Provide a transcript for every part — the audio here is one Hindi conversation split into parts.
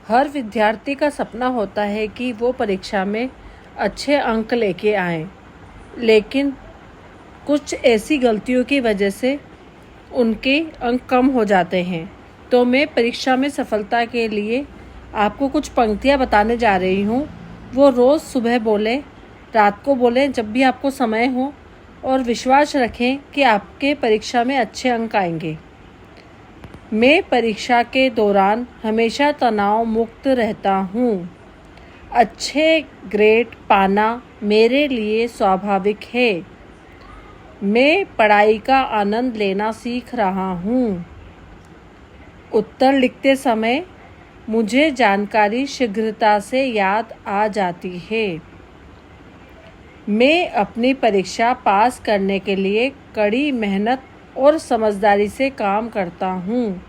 हर विद्यार्थी का सपना होता है कि वो परीक्षा में अच्छे अंक लेके आए, लेकिन कुछ ऐसी गलतियों की वजह से उनके अंक कम हो जाते हैं। तो मैं परीक्षा में सफलता के लिए आपको कुछ पंक्तियाँ बताने जा रही हूँ। वो रोज़ सुबह बोलें, रात को बोलें, जब भी आपको समय हो, और विश्वास रखें कि आपके परीक्षा में अच्छे अंक आएंगे। मैं परीक्षा के दौरान हमेशा तनाव मुक्त रहता हूँ। अच्छे ग्रेड पाना मेरे लिए स्वाभाविक है। मैं पढ़ाई का आनंद लेना सीख रहा हूँ। उत्तर लिखते समय मुझे जानकारी शीघ्रता से याद आ जाती है। मैं अपनी परीक्षा पास करने के लिए कड़ी मेहनत और समझदारी से काम करता हूँ।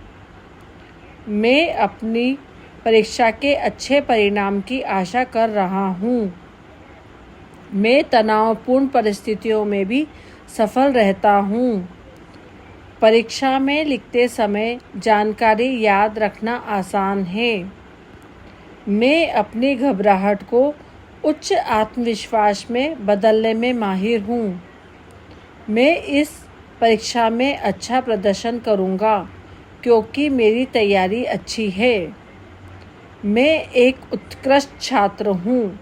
मैं अपनी परीक्षा के अच्छे परिणाम की आशा कर रहा हूँ। मैं तनावपूर्ण परिस्थितियों में भी सफल रहता हूँ। परीक्षा में लिखते समय जानकारी याद रखना आसान है। मैं अपनी घबराहट को उच्च आत्मविश्वास में बदलने में माहिर हूँ। मैं इस परीक्षा में अच्छा प्रदर्शन करूँगा क्योंकि मेरी तैयारी अच्छी है। मैं एक उत्कृष्ट छात्र हूँ।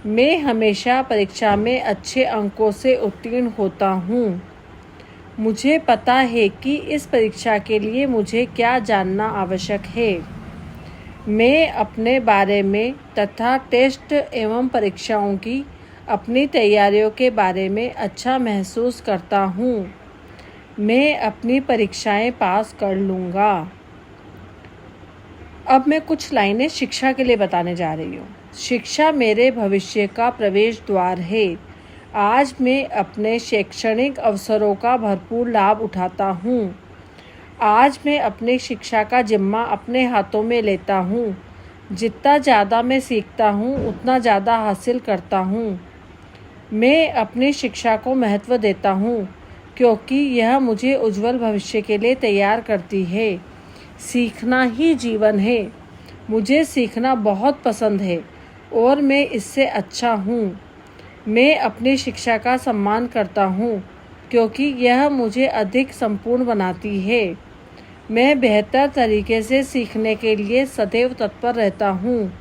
मैं हमेशा परीक्षा में अच्छे अंकों से उत्तीर्ण होता हूँ। मुझे पता है कि इस परीक्षा के लिए मुझे क्या जानना आवश्यक है। मैं अपने बारे में तथा टेस्ट एवं परीक्षाओं की अपनी तैयारियों के बारे में अच्छा महसूस करता हूँ। मैं अपनी परीक्षाएं पास कर लूँगा। अब मैं कुछ लाइनें शिक्षा के लिए बताने जा रही हूँ। शिक्षा मेरे भविष्य का प्रवेश द्वार है। आज मैं अपने शैक्षणिक अवसरों का भरपूर लाभ उठाता हूँ। आज मैं अपनी शिक्षा का जिम्मा अपने हाथों में लेता हूँ। जितना ज़्यादा मैं सीखता हूँ उतना ज़्यादा हासिल करता हूँ। मैं अपनी शिक्षा को महत्व देता हूँ क्योंकि यह मुझे उज्जवल भविष्य के लिए तैयार करती है। सीखना ही जीवन है। मुझे सीखना बहुत पसंद है और मैं इससे अच्छा हूँ। मैं अपनी शिक्षा का सम्मान करता हूँ क्योंकि यह मुझे अधिक संपूर्ण बनाती है। मैं बेहतर तरीके से सीखने के लिए सदैव तत्पर रहता हूँ।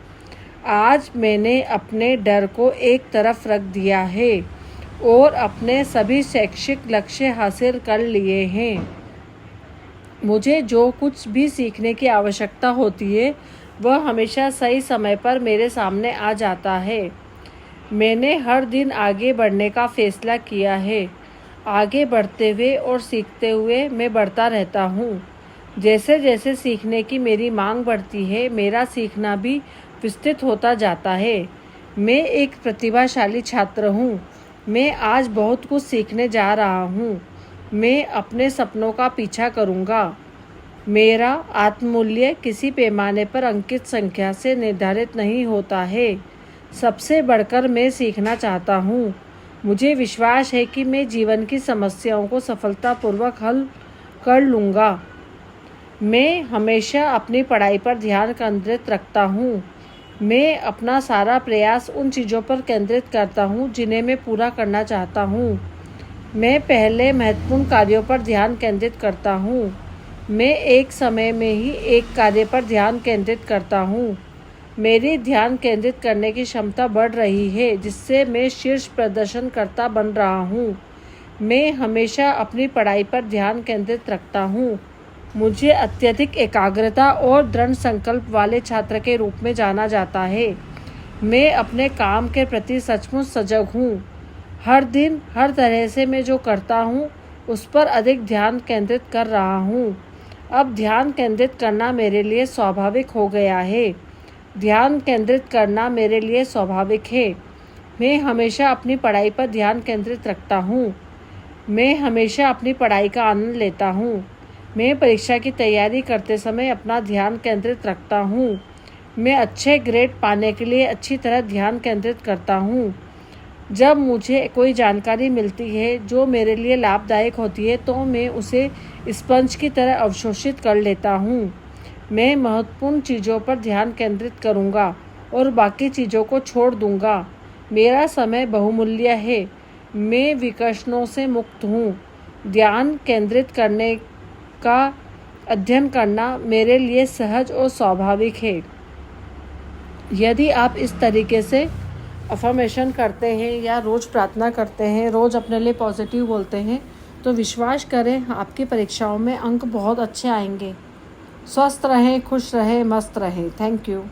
आज मैंने अपने डर को एक तरफ रख दिया है और अपने सभी शैक्षिक लक्ष्य हासिल कर लिए हैं। मुझे जो कुछ भी सीखने की आवश्यकता होती है वह हमेशा सही समय पर मेरे सामने आ जाता है। मैंने हर दिन आगे बढ़ने का फैसला किया है। आगे बढ़ते हुए और सीखते हुए मैं बढ़ता रहता हूँ। जैसे जैसे सीखने की मेरी मांग बढ़ती है, मेरा सीखना भी विस्तृत होता जाता है। मैं एक प्रतिभाशाली छात्र हूँ। मैं आज बहुत कुछ सीखने जा रहा हूँ। मैं अपने सपनों का पीछा करूँगा। मेरा आत्ममूल्य किसी पैमाने पर अंकित संख्या से निर्धारित नहीं होता है। सबसे बढ़कर मैं सीखना चाहता हूँ। मुझे विश्वास है कि मैं जीवन की समस्याओं को सफलतापूर्वक हल कर लूँगा। मैं हमेशा अपनी पढ़ाई पर ध्यान केंद्रित रखता हूँ। मैं अपना सारा प्रयास उन चीज़ों पर केंद्रित करता हूँ जिन्हें मैं पूरा करना चाहता हूँ। मैं पहले महत्वपूर्ण कार्यों पर ध्यान केंद्रित करता हूँ। मैं एक समय में ही एक कार्य पर ध्यान केंद्रित करता हूँ। मेरी ध्यान केंद्रित करने की क्षमता बढ़ रही है जिससे मैं शीर्ष प्रदर्शन करता बन रहा हूँ। मैं हमेशा अपनी पढ़ाई पर ध्यान केंद्रित रखता हूँ। मुझे अत्यधिक एकाग्रता और दृढ़ संकल्प वाले छात्र के रूप में जाना जाता है। मैं अपने काम के प्रति सचमुच सजग हूँ। हर दिन हर तरह से मैं जो करता हूँ उस पर अधिक ध्यान केंद्रित कर रहा हूँ। अब ध्यान केंद्रित करना मेरे लिए स्वाभाविक हो गया है। ध्यान केंद्रित करना मेरे लिए स्वाभाविक है। मैं हमेशा अपनी पढ़ाई पर ध्यान केंद्रित रखता हूँ। मैं हमेशा अपनी पढ़ाई का आनंद लेता हूँ। मैं परीक्षा की तैयारी करते समय अपना ध्यान केंद्रित रखता हूँ। मैं अच्छे ग्रेड पाने के लिए अच्छी तरह ध्यान केंद्रित करता हूँ। जब मुझे कोई जानकारी मिलती है जो मेरे लिए लाभदायक होती है तो मैं उसे स्पंज की तरह अवशोषित कर लेता हूँ। मैं महत्वपूर्ण चीज़ों पर ध्यान केंद्रित करूँगा और बाकी चीज़ों को छोड़ दूँगा। मेरा समय बहुमूल्य है। मैं विकर्षणों से मुक्त हूँ। ध्यान केंद्रित करने का अध्ययन करना मेरे लिए सहज और स्वाभाविक है। यदि आप इस तरीके से अफर्मेशन करते हैं या रोज़ प्रार्थना करते हैं, रोज़ अपने लिए पॉजिटिव बोलते हैं, तो विश्वास करें आपकी परीक्षाओं में अंक बहुत अच्छे आएंगे। स्वस्थ रहें, खुश रहें, मस्त रहें। Thank you.